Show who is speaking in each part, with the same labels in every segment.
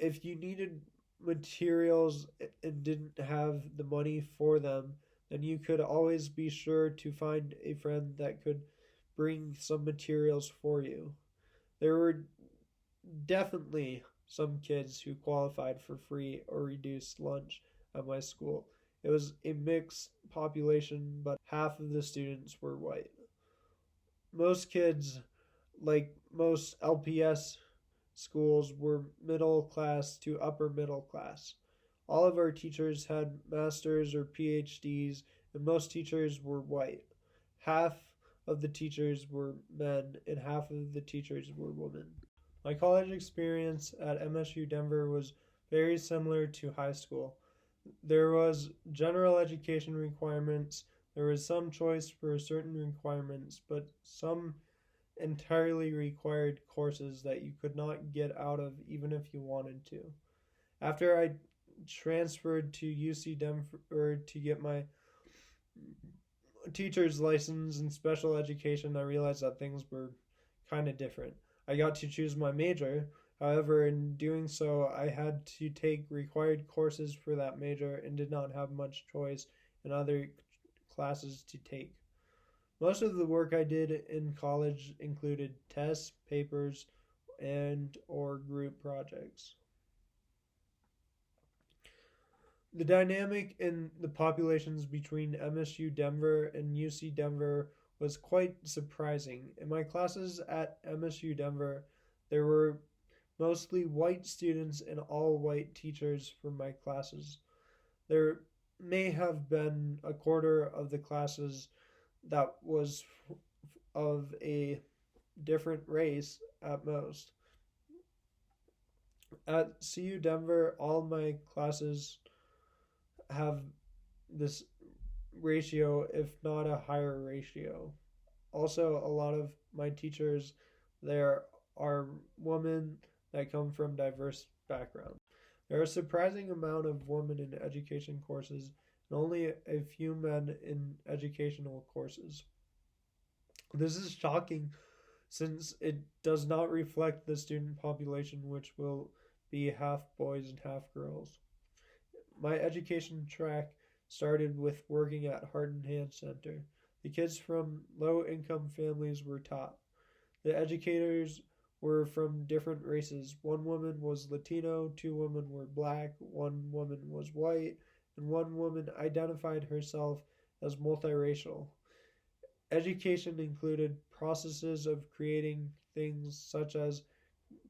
Speaker 1: If you needed materials and didn't have the money for them, then you could always be sure to find a friend that could bring some materials for you. There were definitely some kids who qualified for free or reduced lunch at my school. It was a mixed population, but half of the students were white. Most kids, like most LPS schools, were middle class to upper middle class. All of our teachers had masters or PhDs, and most teachers were white. Half of the teachers were men, and half of the teachers were women. My college experience at MSU Denver was very similar to high school. There was general education requirements, there was some choice for certain requirements, but some entirely required courses that you could not get out of even if you wanted to. After I transferred to UC Denver to get my teacher's license in special education, I realized that things were kind of different. I got to choose my major. However, in doing so, I had to take required courses for that major and did not have much choice in other classes to take. Most of the work I did in college included tests, papers, and or group projects. The dynamic in the populations between MSU Denver and UC Denver was quite surprising. In my classes at MSU Denver, there were mostly white students and all white teachers for my classes. There may have been a quarter of the classes that was of a different race at most. At CU Denver, all my classes have this ratio, if not a higher ratio. Also, a lot of my teachers there are women that come from diverse backgrounds. There are a surprising amount of women in education courses and only a few men in educational courses. This is shocking since it does not reflect the student population, which will be half boys and half girls. My education track started with working at Heart and Hand Center. The kids from low income families were taught. The educators were from different races. One woman was Latino, two women were black, one woman was white, and one woman identified herself as multiracial. Education included processes of creating things such as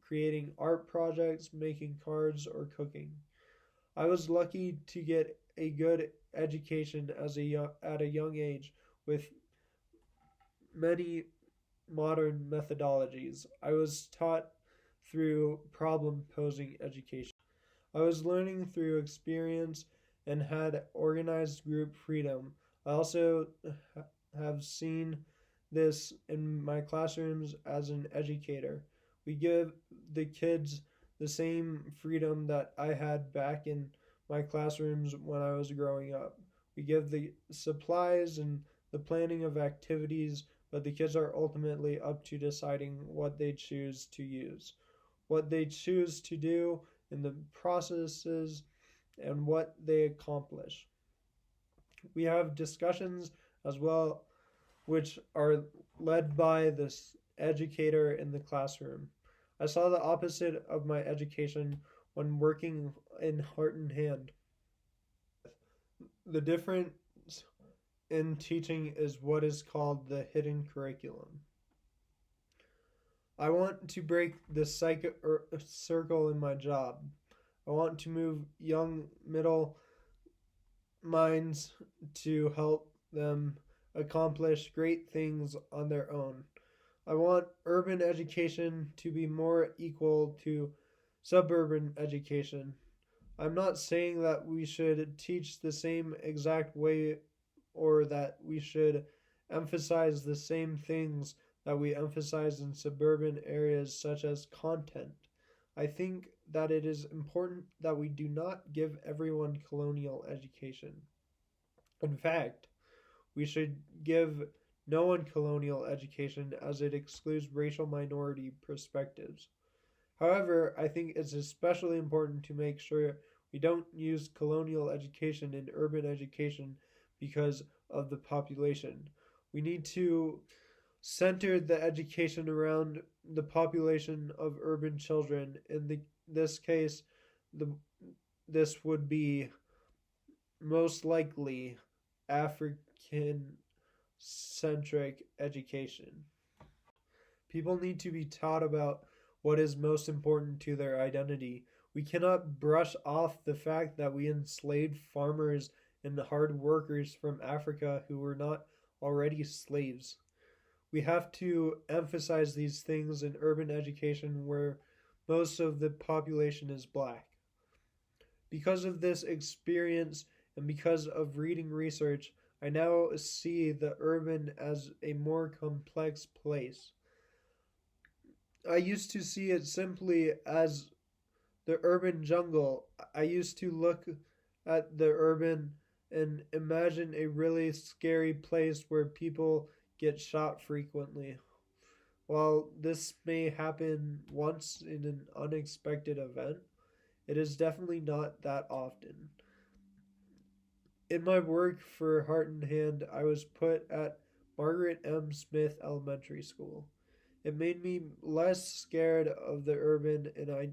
Speaker 1: creating art projects, making cards, or cooking. I was lucky to get a good education at a young age with many modern methodologies. I was taught through problem posing education. I was learning through experience and had organized group freedom. I also have seen this in my classrooms as an educator. We give the kids the same freedom that I had back in my classrooms when I was growing up. We give the supplies and the planning of activities, but the kids are ultimately up to deciding what they choose to use, what they choose to do in the processes, and what they accomplish. We have discussions as well, which are led by this educator in the classroom. I saw the opposite of my education when working in Heart and Hand. The difference in teaching is what is called the hidden curriculum. I want to break the circle in my job. I want to move young middle minds to help them accomplish great things on their own. I want urban education to be more equal to suburban education. I'm not saying that we should teach the same exact way or that we should emphasize the same things that we emphasize in suburban areas, such as content. I think that it is important that we do not give everyone colonial education. In fact, we should give no one colonial education as it excludes racial minority perspectives. However, I think it's especially important to make sure we don't use colonial education in urban education because of the population. We need to center the education around the population of urban children. This case, the this would be most likely African centric education. People need to be taught about what is most important to their identity. We cannot brush off the fact that we enslaved farmers and hard workers from Africa who were not already slaves. We have to emphasize these things in urban education where most of the population is black. Because of this experience and because of reading research, I now see the urban as a more complex place. I used to see it simply as the urban jungle. I used to look at the urban and imagine a really scary place where people get shot frequently. While this may happen once in an unexpected event, it is definitely not that often. In my work for Heart and Hand, I was put at Margaret M. Smith Elementary School. It made me less scared of the urban, and I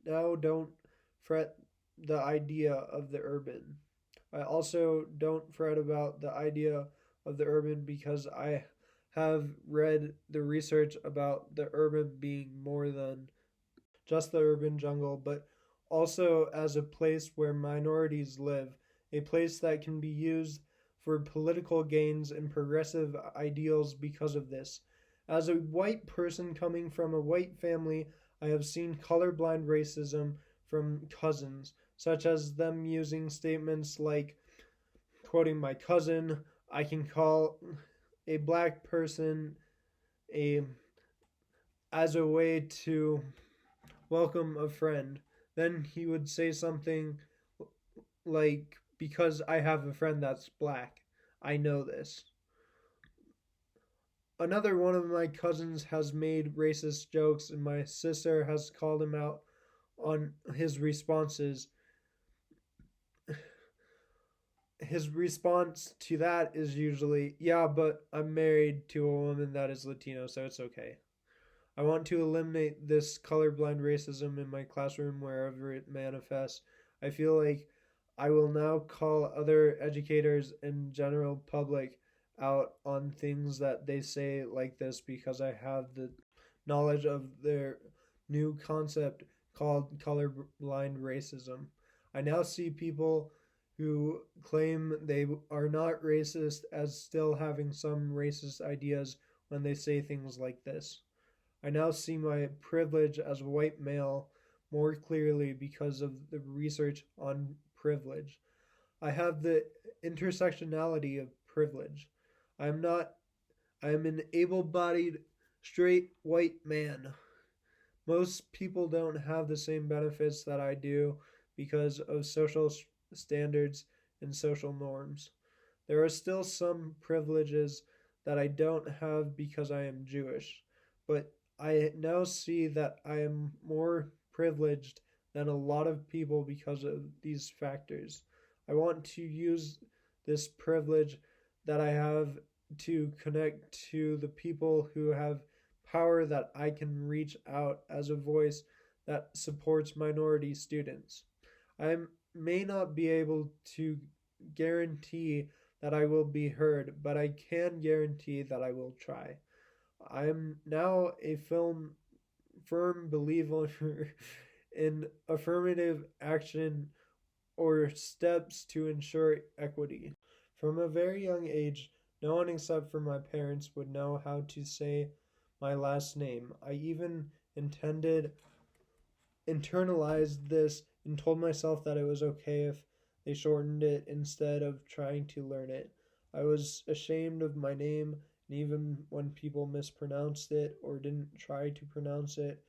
Speaker 1: now don't fret the idea of the urban. I also don't fret about the idea of the urban because I have read the research about the urban being more than just the urban jungle, but also as a place where minorities live, a place that can be used for political gains and progressive ideals because of this. As a white person coming from a white family, I have seen colorblind racism from cousins, such as them using statements like, quoting my cousin, I can call a black person a as a way to welcome a friend. Then he would say something like, because I have a friend that's black, I know this. Another one of my cousins has made racist jokes, and my sister has called him out on his responses. His response to that is usually, yeah, but I'm married to a woman that is Latino, so it's okay. I want to eliminate this colorblind racism in my classroom wherever it manifests. I feel like I will now call other educators and general public out on things that they say like this because I have the knowledge of their new concept called colorblind racism. I now see people who claim they are not racist as still having some racist ideas when they say things like this. I now see my privilege as a white male more clearly because of the research on privilege. I have the intersectionality of privilege. I am not I am an able-bodied straight white man. Most people don't have the same benefits that I do because of social standards and social norms. There are still some privileges that I don't have because I am Jewish, but I now see that I am more privileged than a lot of people because of these factors. I want to use this privilege that I have to connect to the people who have power that I can reach out as a voice that supports minority students. I may not be able to guarantee that I will be heard, but I can guarantee that I will try. I am now a firm believer in affirmative action or steps to ensure equity. From a very young age, no one except for my parents would know how to say my last name. I even internalized this and told myself that it was okay if they shortened it instead of trying to learn it. I was ashamed of my name, and even when people mispronounced it or didn't try to pronounce it,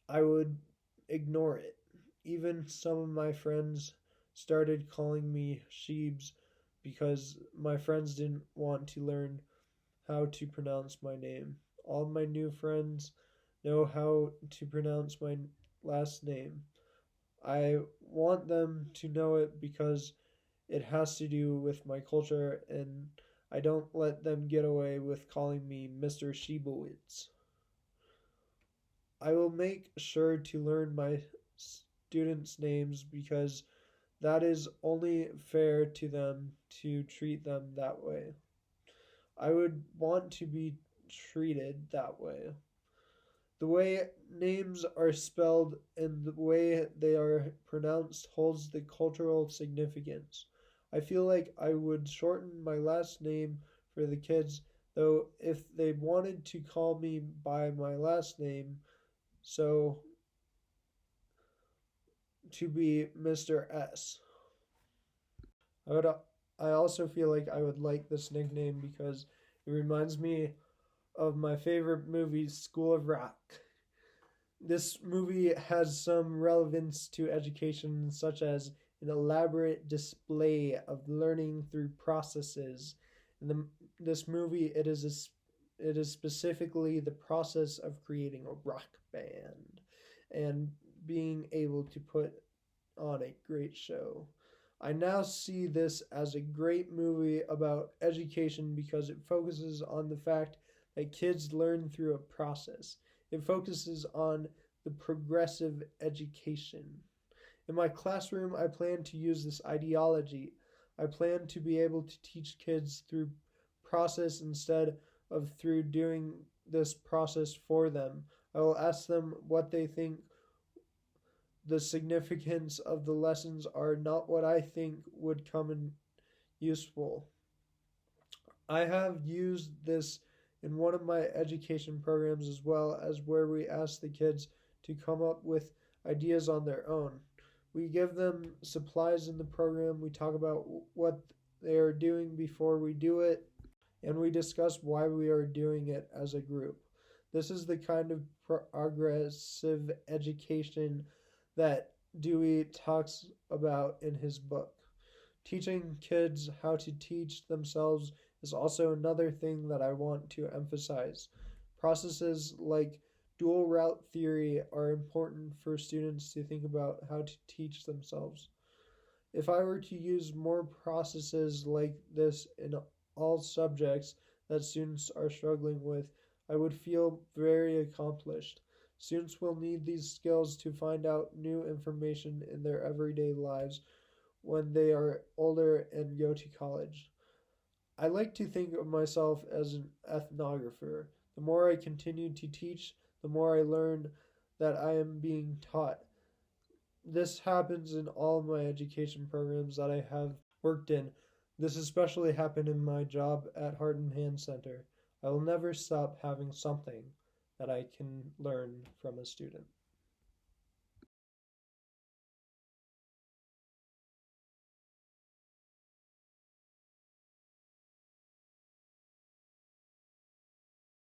Speaker 1: I would ignore it. Even some of my friends started calling me Sheebs because my friends didn't want to learn how to pronounce my name. All my new friends know how to pronounce my last name. I want them to know it because it has to do with my culture, and I don't let them get away with calling me Mr. Shebowich. I will make sure to learn my students' names because that is only fair to them to treat them that way. I would want to be treated that way. The way names are spelled and the way they are pronounced holds the cultural significance. I feel like I would shorten my last name for the kids, though, if they wanted to call me by my last name, so to be Mr. S. I would I also feel like I would like this nickname because it reminds me of my favorite movie, School of Rock. This movie has some relevance to education, such as an elaborate display of learning through processes. In this movie, it is specifically the process of creating a rock band and being able to put on a great show. I now see this as a great movie about education because it focuses on the fact that kids learn through a process. It focuses on the progressive education. In my classroom, I plan to use this ideology. I plan to be able to teach kids through process instead of through doing this process for them. I will ask them what they think the significance of the lessons are, not what I think would come in useful. I have used this in one of my education programs as well as where we ask the kids to come up with ideas on their own. We give them supplies in the program, we talk about what they are doing before we do it, and we discuss why we are doing it as a group. This is the kind of progressive education that Dewey talks about in his book. Teaching kids how to teach themselves is also another thing that I want to emphasize. Processes like dual route theory are important for students to think about how to teach themselves. If I were to use more processes like this in all subjects that students are struggling with, I would feel very accomplished. Students will need these skills to find out new information in their everyday lives when they are older and go to college. I like to think of myself as an ethnographer. The more I continue to teach, the more I learn that I am being taught. This happens in all of my education programs that I have worked in. This especially happened in my job at Heart and Hand Center. I will never stop having something that I can learn from a student.